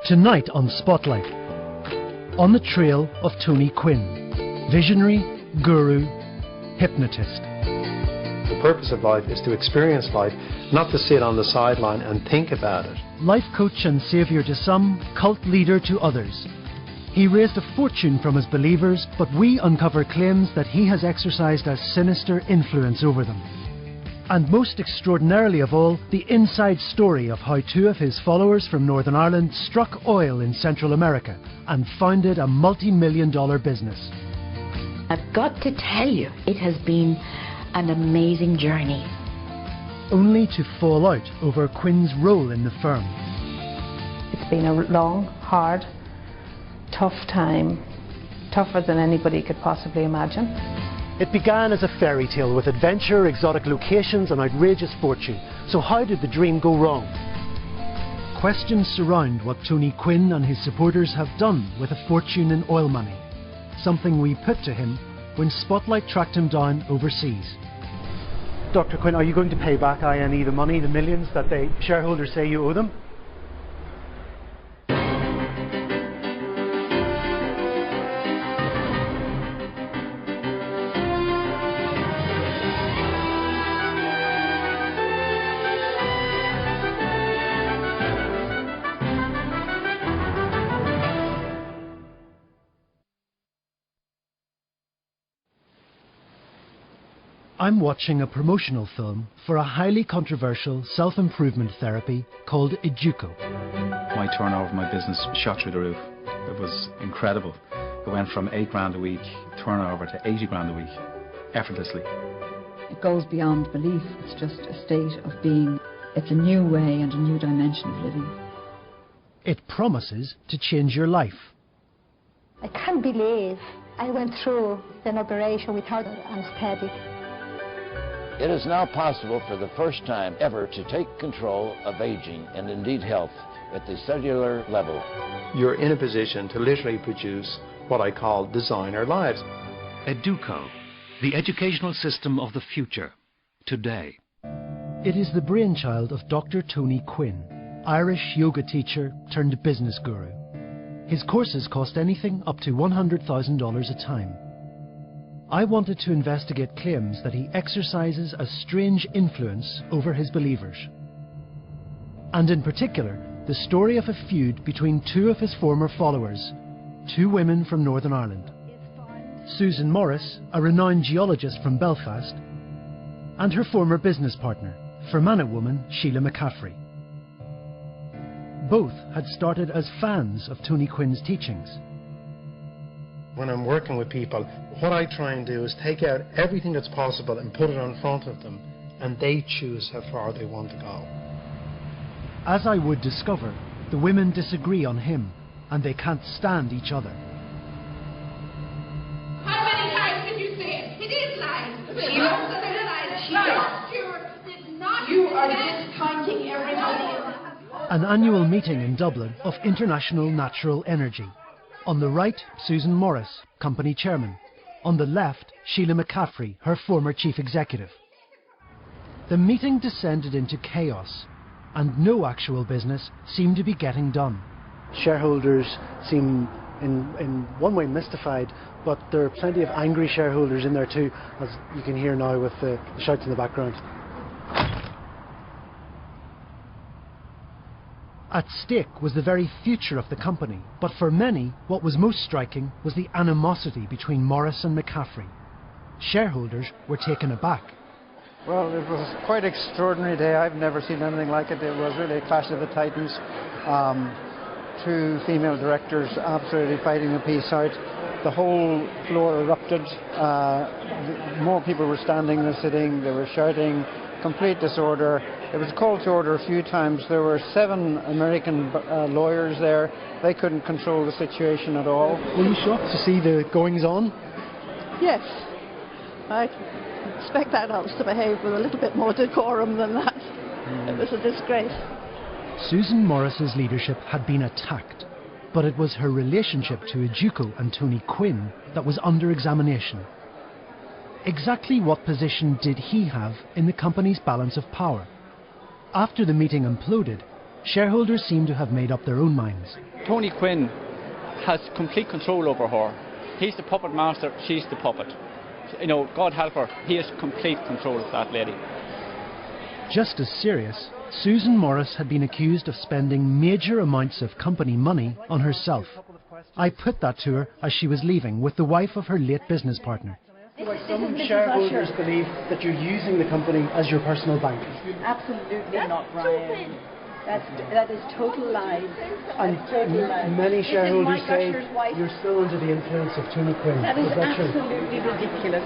Tonight on Spotlight, on the trail of Tony Quinn, visionary, guru, hypnotist. The purpose of life is to experience life, not to sit on the sideline and think about it. Life coach and saviour to some, cult leader to others. He raised a fortune from his believers, but we uncover claims that he has exercised a sinister influence over them. And most extraordinarily of all, the inside story of how two of his followers from Northern Ireland struck oil in Central America and founded a multi-million-dollar business. I've got to tell you, it has been an amazing journey. Only to fall out over Quinn's role in the firm. It's been a long, hard, tough time, tougher than anybody could possibly imagine. It began as a fairy tale with adventure, exotic locations and outrageous fortune. So how did the dream go wrong? Questions surround what Tony Quinn and his supporters have done with a fortune in oil money. Something we put to him when Spotlight tracked him down overseas. Dr. Quinn, are you going to pay back INE the money, the millions that the shareholders say you owe them? I'm watching a promotional film for a highly controversial self-improvement therapy called Educo. My turnover of my business shot through the roof. It was incredible. It went from 8 grand a week turnover to 80 grand a week, effortlessly. It goes beyond belief. It's just a state of being. It's a new way and a new dimension of living. It promises to change your life. I can't believe I went through an operation without anesthetic. It is now possible for the first time ever to take control of aging and indeed health at the cellular level. You're in a position to literally produce what I call designer lives. Educo, the educational system of the future, today. It is the brainchild of Dr. Tony Quinn, Irish yoga teacher turned business guru. His courses cost anything up to $100,000 a time. I wanted to investigate claims that he exercises a strange influence over his believers. And in particular, the story of a feud between two of his former followers, two women from Northern Ireland. Susan Morrice, a renowned geologist from Belfast, and her former business partner, Fermanagh woman Sheila McCaffrey. Both had started as fans of Tony Quinn's teachings. When I'm working with people, what I try and do is take out everything that's possible and put it in front of them, and they choose how far they want to go. As I would discover, the women disagree on him, and they can't stand each other. How many times did you say it? It is lying. You are discounting everybody. An annual meeting in Dublin of International Natural Energy. On the right, Susan Morrice, company chairman. On the left, Sheila McCaffrey, her former chief executive. The meeting descended into chaos, and no actual business seemed to be getting done. Shareholders seem in one way mystified, but there are plenty of angry shareholders in there too, as you can hear now with the shouts in the background. At stake was the very future of the company, but for many, what was most striking was the animosity between Morrice and McCaffrey. Shareholders were taken aback. Well, it was quite an extraordinary day. I've never seen anything like it. It was really a clash of the titans. Two female directors absolutely fighting the piece out. The whole floor erupted. More people were standing than sitting. They were shouting. Complete disorder. It was called to order a few times. There were 7 American lawyers there. They couldn't control the situation at all. Were you shocked to see the goings-on? Yes. I expect that house to behave with a little bit more decorum than that. It was a disgrace. Susan Morrice's leadership had been attacked, but it was her relationship to Educo and Tony Quinn that was under examination. Exactly what position did he have in the company's balance of power? After the meeting imploded, shareholders seem to have made up their own minds. Tony Quinn has complete control over her. He's the puppet master, she's the puppet. You know, God help her, he has complete control of that lady. Just as serious, Susan Morrice had been accused of spending major amounts of company money on herself. I put that to her as she was leaving with the wife of her late business partner. Some shareholders believe that you're using the company as your personal bank. Absolutely not, Brian. That is total lies. And many shareholders say you're still under the influence of Tony Quinn. That is true? absolutely ridiculous.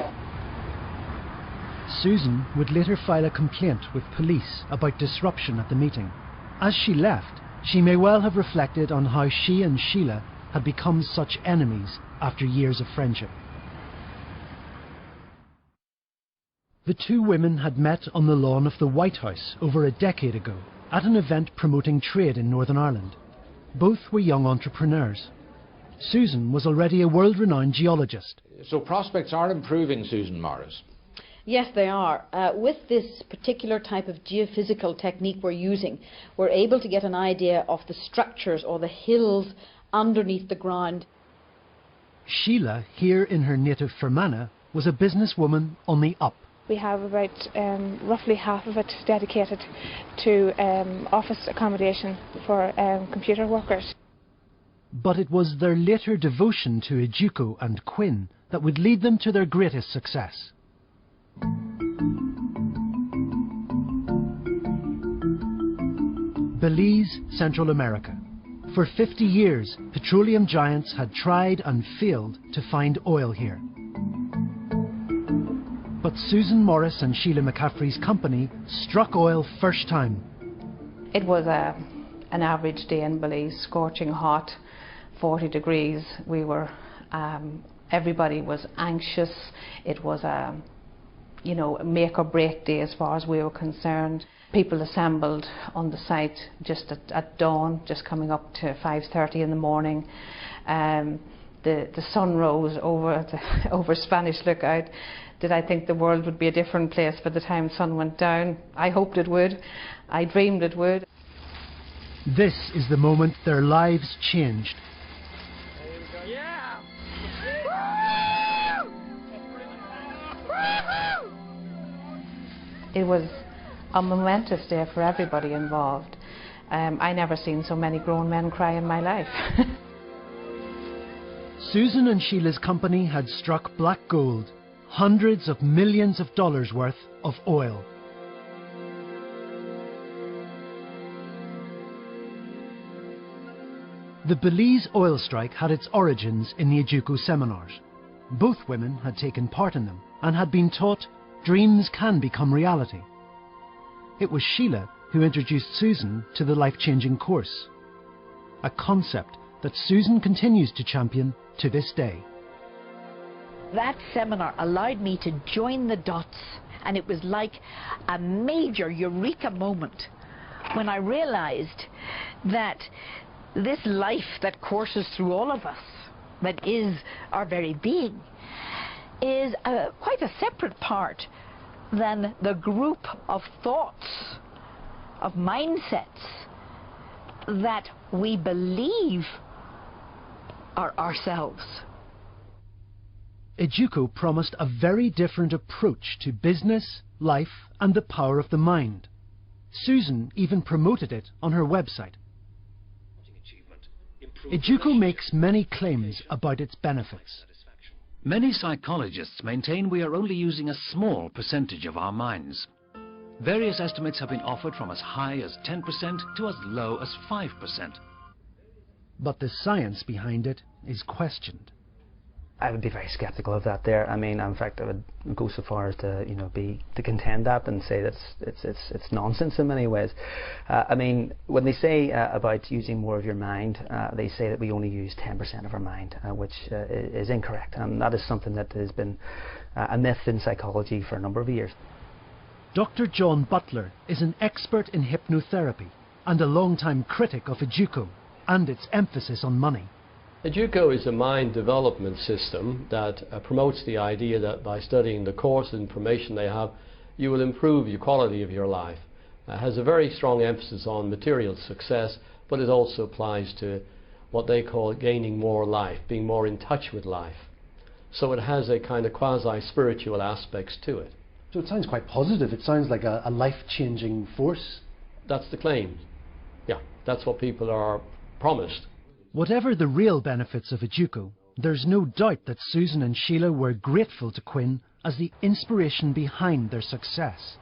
Susan would later file a complaint with police about disruption at the meeting. As she left, she may well have reflected on how she and Sheila had become such enemies after years of friendship. The two women had met on the lawn of the White House over a decade ago at an event promoting trade in Northern Ireland. Both were young entrepreneurs. Susan was already a world-renowned geologist. So prospects are improving, Susan Morrice. Yes, they are. With this particular type of geophysical technique we're using, we're able to get an idea of the structures or the hills underneath the ground. Sheila, here in her native Fermanagh, was a businesswoman on the up. We have about roughly half of it dedicated to office accommodation for computer workers. But it was their later devotion to Educo and Quinn that would lead them to their greatest success. Belize, Central America. For 50 years, petroleum giants had tried and failed to find oil here. But Susan Morrice and Sheila McCaffrey's company struck oil first time. It was an average day in Belize, scorching hot, 40 degrees. We were, everybody was anxious. It was a, make or break day as far as we were concerned. People assembled on the site just at dawn, just coming up to 5:30 in the morning. The sun rose over Spanish Lookout. Did I think the world would be a different place by the time the sun went down? I hoped it would. I dreamed it would. This is the moment their lives changed. It was a momentous day for everybody involved. I never seen so many grown men cry in my life. Susan and Sheila's company had struck black gold, hundreds of millions of dollars worth of oil. The Belize oil strike had its origins in the Educo seminars. Both women had taken part in them and had been taught dreams can become reality. It was Sheila who introduced Susan to the life-changing course, a concept that Susan continues to champion to this day. That seminar allowed me to join the dots, and it was like a major eureka moment when I realized that this life that courses through all of us, that is our very being, is quite a separate part than the group of thoughts, of mindsets that we believe are ourselves. Educo promised a very different approach to business, life, and the power of the mind. Susan even promoted it on her website. Educo makes many claims about its benefits. Many psychologists maintain we are only using a small percentage of our minds. Various estimates have been offered from as high as 10% to as low as 5%. But the science behind it is questioned. I would be very sceptical of that there. I mean, in fact, I would go so far as to, to contend that and say that it's nonsense in many ways. I mean, when they say about using more of your mind, they say that we only use 10% of our mind, which is incorrect. And that is something that has been a myth in psychology for a number of years. Dr. John Butler is an expert in hypnotherapy and a long-time critic of Educo and its emphasis on money. Educo is a mind development system that promotes the idea that by studying the course and information they have, you will improve the quality of your life. has a very strong emphasis on material success, but it also applies to what they call gaining more life, being more in touch with life. So it has a kind of quasi-spiritual aspects to it. So it sounds quite positive. It sounds like a life-changing force. That's the claim. Yeah, that's what people are promised. Whatever the real benefits of Educo, there's no doubt that Susan and Sheila were grateful to Quinn as the inspiration behind their success.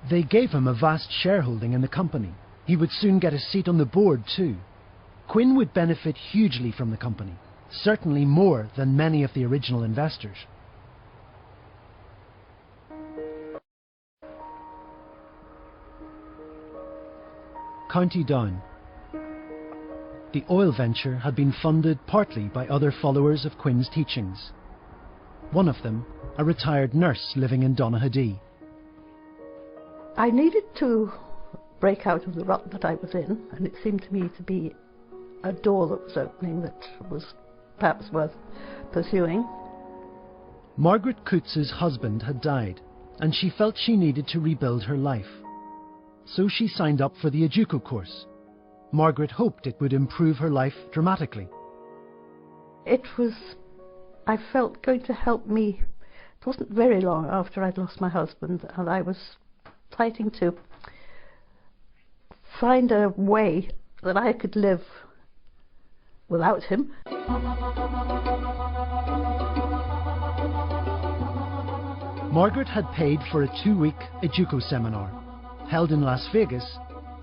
They gave him a vast shareholding in the company. He would soon get a seat on the board too. Quinn would benefit hugely from the company, certainly more than many of the original investors. County Down. The oil venture had been funded partly by other followers of Quinn's teachings. One of them, a retired nurse living in Donaghadee. I needed to break out of the rut that I was in, and it seemed to me to be a door that was opening that was perhaps worth pursuing. Margaret Coots's husband had died, and she felt she needed to rebuild her life. So she signed up for the Educo course. Margaret hoped it would improve her life dramatically. It was, I felt, going to help me. It wasn't very long after I'd lost my husband, and I was fighting to find a way that I could live without him. Margaret had paid for a 2-week Educo seminar. Held in Las Vegas,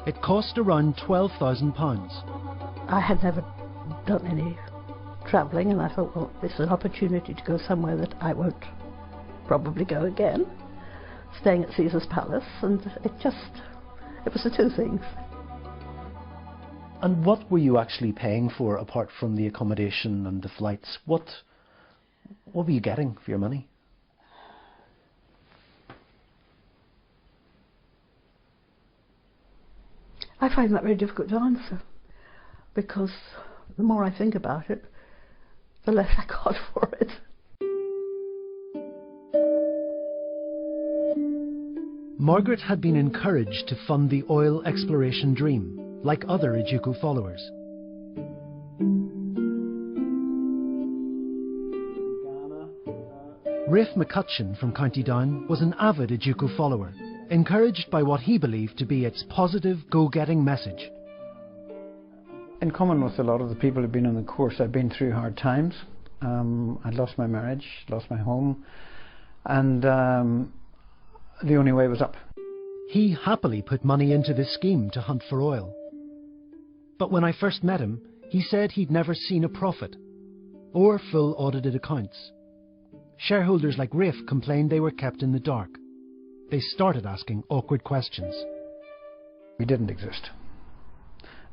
it cost around £12,000. I had never done any travelling, and I thought, well, this is an opportunity to go somewhere that I won't probably go again, staying at Caesar's Palace, and it was the two things. And what were you actually paying for apart from the accommodation and the flights? What were you getting for your money? I find that very difficult to answer, because the more I think about it, the less I got for it. Margaret had been encouraged to fund the oil exploration dream, like other Educo followers. Rafe McCutcheon from County Down was an avid Educo follower, encouraged by what he believed to be its positive, go-getting message. In common with a lot of the people who've been on the course, I'd been through hard times. I'd lost my marriage, lost my home, and the only way was up. He happily put money into this scheme to hunt for oil. But when I first met him, he said he'd never seen a profit or full audited accounts. Shareholders like Rafe complained they were kept in the dark. They started asking awkward questions. We didn't exist.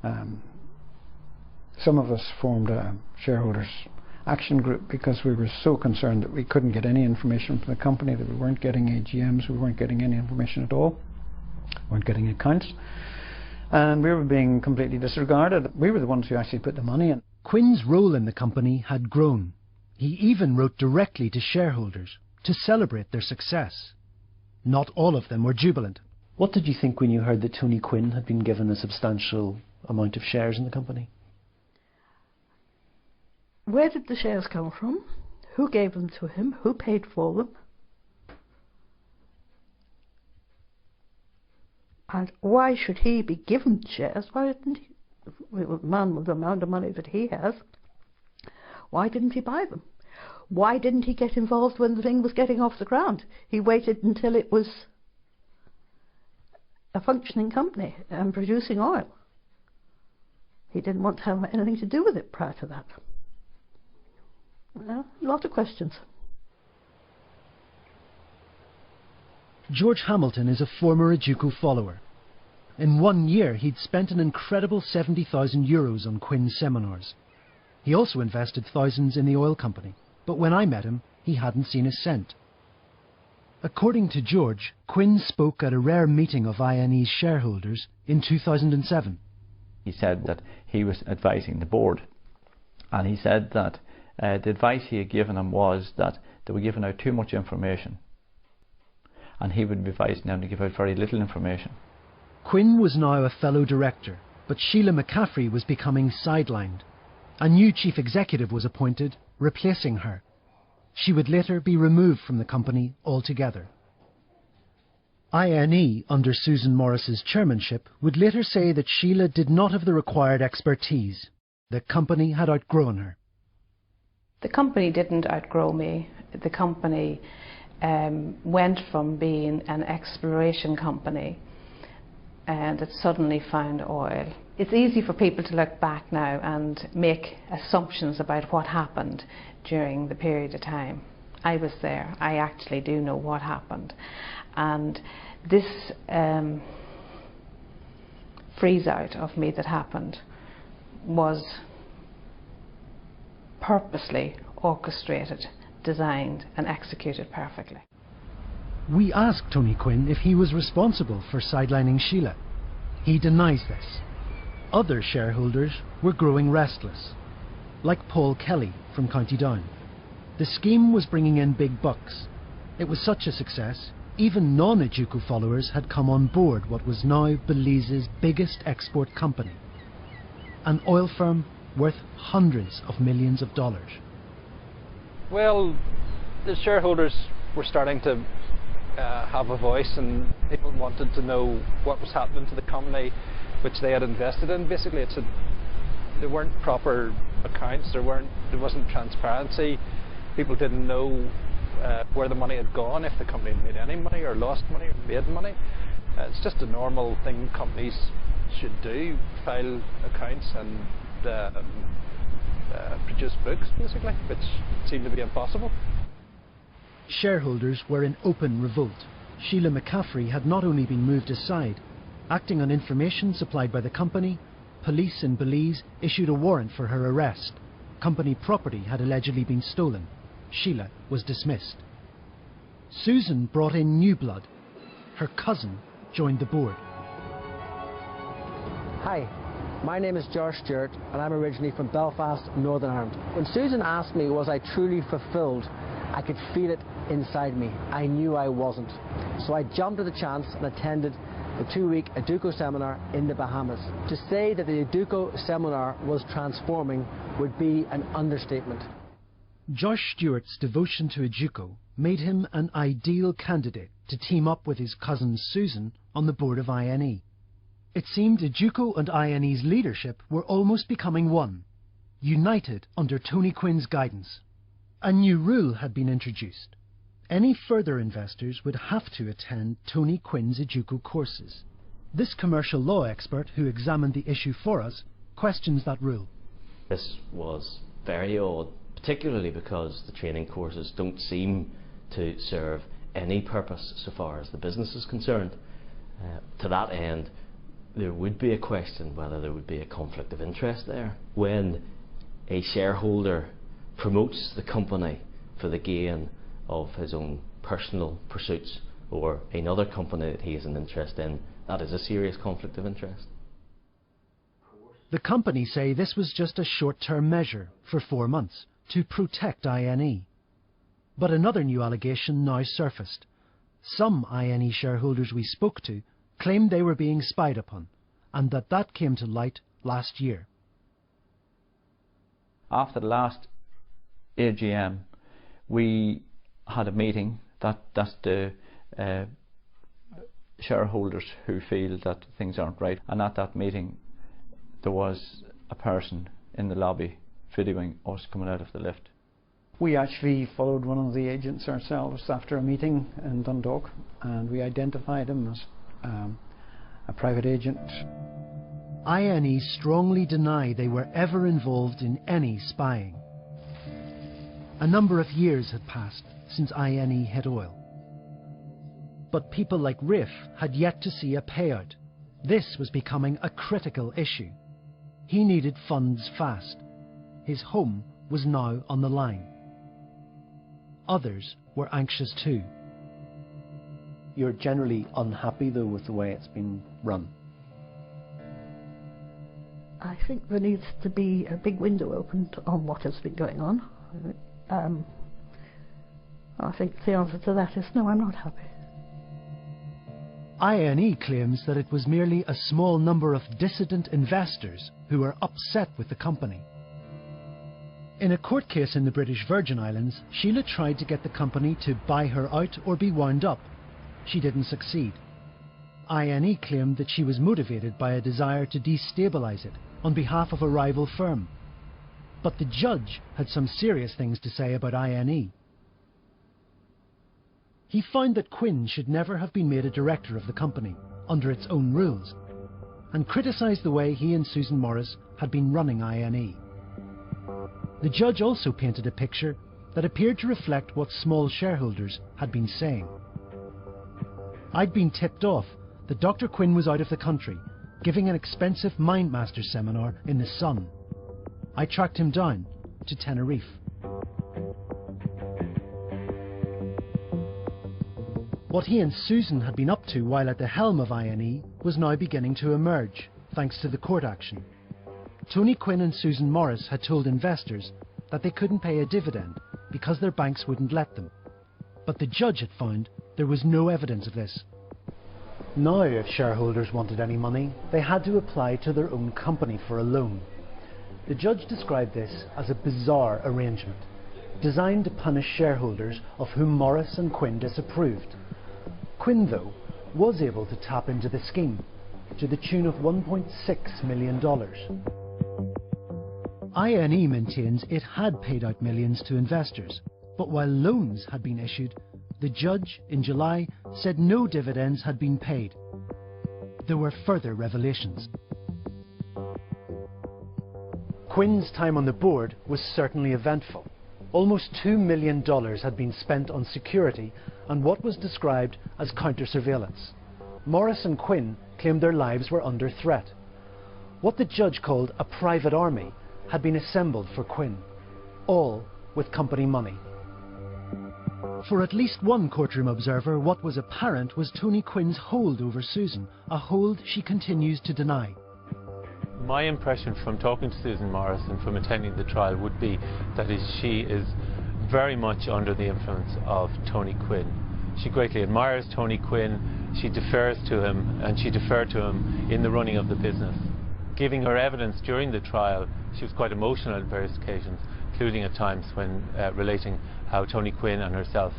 Some of us formed a shareholders action group because we were so concerned that we couldn't get any information from the company, that we weren't getting AGMs, we weren't getting any information at all, weren't getting accounts, and we were being completely disregarded. We were the ones who actually put the money in. Quinn's role in the company had grown. He even wrote directly to shareholders to celebrate their success. Not all of them were jubilant. What did you think when you heard that Tony Quinn had been given a substantial amount of shares in the company? Where did the shares come from? Who gave them to him? Who paid for them? And why should he be given shares? Why didn't he? The man with the amount of money that he has, why didn't he buy them? Why didn't he get involved when the thing was getting off the ground? He waited until it was a functioning company and producing oil. He didn't want to have anything to do with it prior to that. Well, a lot of questions. George Hamilton is a former Educo follower. In 1 year, he'd spent an incredible €70,000 on Quinn's seminars. He also invested thousands in the oil company, but when I met him, he hadn't seen a cent. According to George, Quinn spoke at a rare meeting of INE's shareholders in 2007. He said that he was advising the board, and he said that the advice he had given him was that they were giving out too much information, and he would be advising them to give out very little information. Quinn was now a fellow director, but Sheila McCaffrey was becoming sidelined. A new chief executive was appointed, replacing her. She would later be removed from the company altogether. INE, under Susan Morrice's chairmanship, would later say that Sheila did not have the required expertise. The company had outgrown her. The company didn't outgrow me. The company went from being an exploration company and it suddenly found oil. It's easy for people to look back now and make assumptions about what happened during the period of time. I was there. I actually do know what happened. And this freeze out of me that happened was purposely orchestrated, designed and executed perfectly. We asked Tony Quinn if he was responsible for sidelining Sheila. He denies this. Other shareholders were growing restless, like Paul Kelly from County Down. The scheme was bringing in big bucks. It was such a success, even non-Educo followers had come on board what was now Belize's biggest export company, an oil firm worth hundreds of millions of dollars. Well, the shareholders were starting to have a voice, and people wanted to know what was happening to the company which they had invested in. Basically, there weren't proper accounts, there wasn't transparency. People didn't know where the money had gone, if the company had made any money or lost money or made money. It's just a normal thing companies should do, file accounts and produce books, basically, which seemed to be impossible. Shareholders were in open revolt. Sheila McCaffrey had not only been moved aside. Acting on information supplied by the company, police in Belize issued a warrant for her arrest. Company property had allegedly been stolen. Sheila was dismissed. Susan brought in new blood. Her cousin joined the board. Hi, my name is Josh Stewart and I'm originally from Belfast, Northern Ireland. When Susan asked me was I truly fulfilled, I could feel it inside me. I knew I wasn't. So I jumped at the chance and attended the 2-week Educo seminar in the Bahamas. To say that the Educo seminar was transforming would be an understatement. Josh Stewart's devotion to Educo made him an ideal candidate to team up with his cousin Susan on the board of INE. It seemed Educo and INE's leadership were almost becoming one, united under Tony Quinn's guidance. A new rule had been introduced. Any further investors would have to attend Tony Quinn's Educo courses. This commercial law expert who examined the issue for us questions that rule. This was very odd, particularly because the training courses don't seem to serve any purpose so far as the business is concerned. To that end, there would be a question whether there would be a conflict of interest there. When a shareholder promotes the company for the gain of his own personal pursuits or another company that he has an interest in, that is a serious conflict of interest. The company say this was just a short-term measure for 4 months to protect INE. But another new allegation now surfaced. Some INE shareholders we spoke to claimed they were being spied upon, and that came to light last year. After the last AGM, we had a meeting that the shareholders who feel that things aren't right, and at that meeting there was a person in the lobby videoing us coming out of the lift. We actually followed one of the agents ourselves after a meeting in Dundalk, and we identified him as a private agent. INE strongly deny they were ever involved in any spying. A number of years had passed since INE hit oil. But people like Riff had yet to see a payout. This was becoming a critical issue. He needed funds fast. His home was now on the line. Others were anxious too. You're generally unhappy though with the way it's been run? I think there needs to be a big window opened on what has been going on. I think the answer to that is no, I'm not happy. INE claims that it was merely a small number of dissident investors who were upset with the company. In a court case in the British Virgin Islands, Sheila tried to get the company to buy her out or be wound up. She didn't succeed. INE claimed that she was motivated by a desire to destabilise it on behalf of a rival firm. But the judge had some serious things to say about INE. He found that Quinn should never have been made a director of the company, under its own rules, and criticised the way he and Susan Morrice had been running INE. The judge also painted a picture that appeared to reflect what small shareholders had been saying. I'd been tipped off that Dr. Quinn was out of the country, giving an expensive Mindmaster seminar in the sun. I tracked him down to Tenerife. What he and Susan had been up to while at the helm of INE was now beginning to emerge, thanks to the court action. Tony Quinn and Susan Morrice had told investors that they couldn't pay a dividend because their banks wouldn't let them. But the judge had found there was no evidence of this. Now, if shareholders wanted any money, they had to apply to their own company for a loan. The judge described this as a bizarre arrangement, designed to punish shareholders of whom Morrice and Quinn disapproved. Quinn, though, was able to tap into the scheme to the tune of $1.6 million. INE maintains it had paid out millions to investors, but while loans had been issued, the judge in July said no dividends had been paid. There were further revelations. Quinn's time on the board was certainly eventful. Almost $2 million had been spent on security and what was described as counter-surveillance. Morrice and Quinn claimed their lives were under threat. What the judge called a private army had been assembled for Quinn, all with company money. For at least one courtroom observer, what was apparent was Tony Quinn's hold over Susan, a hold she continues to deny. My impression from talking to Susan Morrice and from attending the trial would be that she is very much under the influence of Tony Quinn. She greatly admires Tony Quinn, she defers to him, and she deferred to him in the running of the business. Giving her evidence during the trial, she was quite emotional on various occasions, including at times when relating how Tony Quinn and herself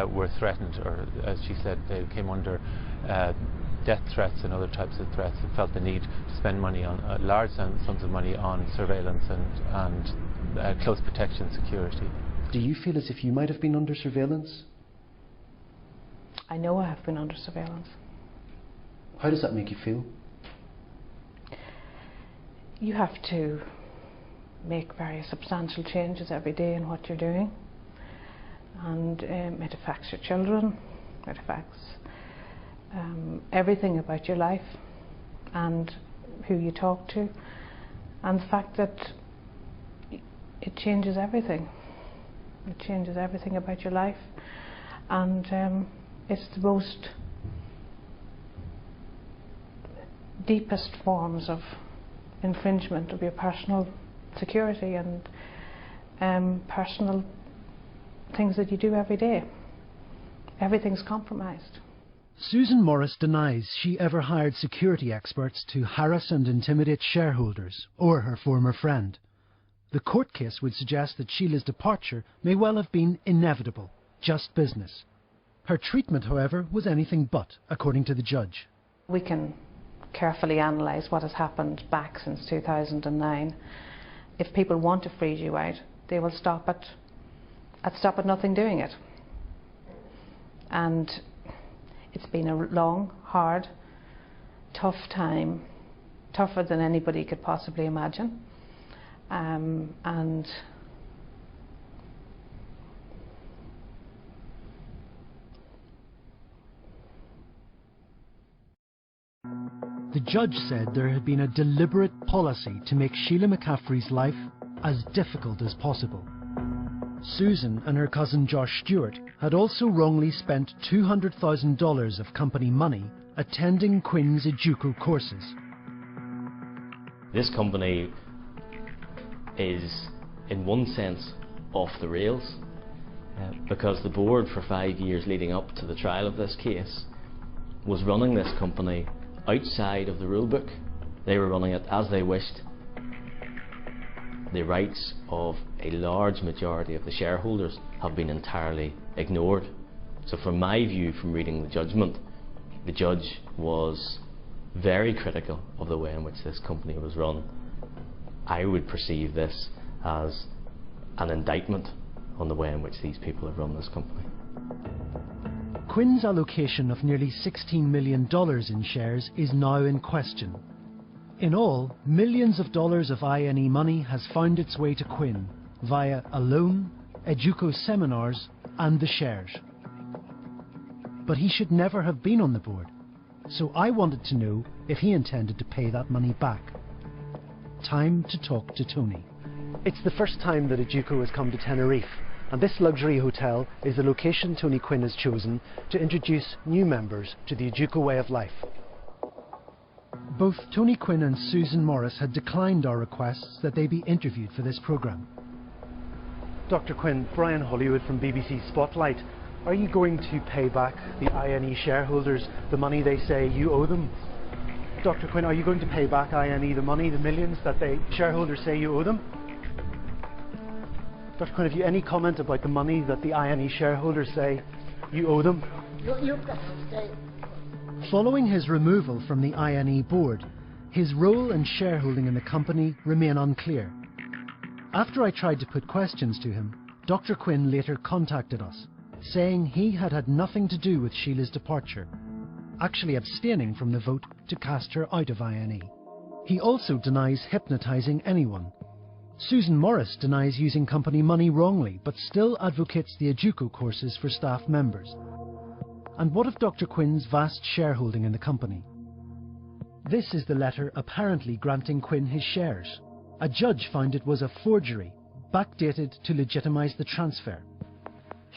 were threatened, or as she said, they came under death threats and other types of threats, and felt the need to spend money on large sums of money on surveillance and close protection security. Do you feel as if you might have been under surveillance? I know I have been under surveillance. How does that make you feel? You have to make very substantial changes every day in what you're doing, and it affects your children, it affects everything about your life and who you talk to, and the fact that it changes everything. It changes everything about your life, and it's the most deepest forms of infringement of your personal security and personal things that you do every day. Everything's compromised. Susan Morrice denies she ever hired security experts to harass and intimidate shareholders or her former friend. The court case would suggest that Sheila's departure may well have been inevitable, just business. Her treatment, however, was anything but, according to the judge. We can carefully analyse what has happened back since 2009. If people want to freeze you out, they will stop at nothing doing it. And it's been a long, hard, tough time, tougher than anybody could possibly imagine. And the judge said there had been a deliberate policy to make Sheila McCaffrey's life as difficult as possible. Susan and her cousin Josh Stewart had also wrongly spent $200,000 of company money attending Quinn's Educo courses. This company is, in one sense, off the rails, because the board for 5 years leading up to the trial of this case was running this company outside of the rule book. They were running it as they wished. The rights of a large majority of the shareholders have been entirely ignored. So from my view, from reading the judgment, the judge was very critical of the way in which this company was run. I would perceive this as an indictment on the way in which these people have run this company. Quinn's allocation of nearly $16 million in shares is now in question. In all, millions of dollars of INE money has found its way to Quinn via a loan, Educo seminars and the shares. But he should never have been on the board, so I wanted to know if he intended to pay that money back. Time to talk to Tony. It's the first time that Educo has come to Tenerife, and this luxury hotel is the location Tony Quinn has chosen to introduce new members to the Educo way of life. Both Tony Quinn and Susan Morrice had declined our requests that they be interviewed for this programme. Dr. Quinn, Brian Hollywood from BBC Spotlight. Are you going to pay back the INE shareholders the money they say you owe them? Dr. Quinn, are you going to pay back INE the money, the millions that the shareholders say you owe them? Dr. Quinn, have you any comment about the money that the INE shareholders say you owe them? You've got to stay. Following his removal from the INE board, his role and shareholding in the company remain unclear. After I tried to put questions to him, Dr. Quinn later contacted us, saying he had had nothing to do with Sheila's departure, actually abstaining from the vote to cast her out of INE. He also denies hypnotising anyone. Susan Morrice denies using company money wrongly, but still advocates the Educo courses for staff members. And what of Dr. Quinn's vast shareholding in the company? This is the letter apparently granting Quinn his shares. A judge found it was a forgery, backdated to legitimise the transfer.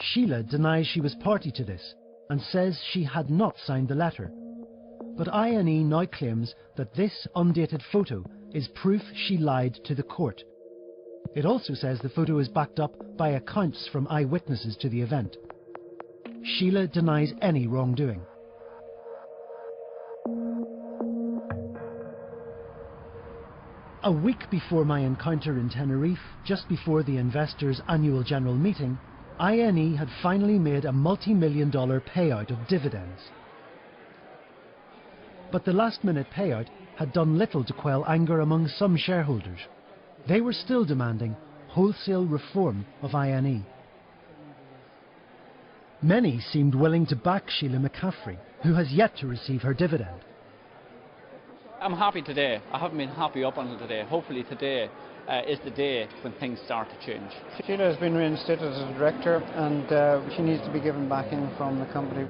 Sheila denies she was party to this and says she had not signed the letter. But INE now claims that this undated photo is proof she lied to the court. It also says the photo is backed up by accounts from eyewitnesses to the event. Sheila denies any wrongdoing. A week before my encounter in Tenerife, just before the investors' annual general meeting, INE had finally made a multi-million-dollar payout of dividends. But the last-minute payout had done little to quell anger among some shareholders. They were still demanding wholesale reform of INE. Many seemed willing to back Sheila McCaffrey, who has yet to receive her dividend. I'm happy today. I haven't been happy up until today. Hopefully today is the day when things start to change. Sheila has been reinstated as a director, and she needs to be given backing from the company.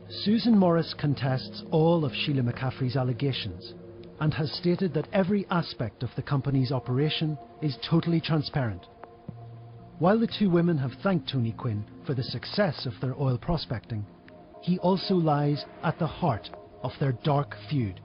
Susan Morrice contests all of Sheila McCaffrey's allegations and has stated that every aspect of the company's operation is totally transparent. While the two women have thanked Tony Quinn for the success of their oil prospecting, he also lies at the heart of their dark feud.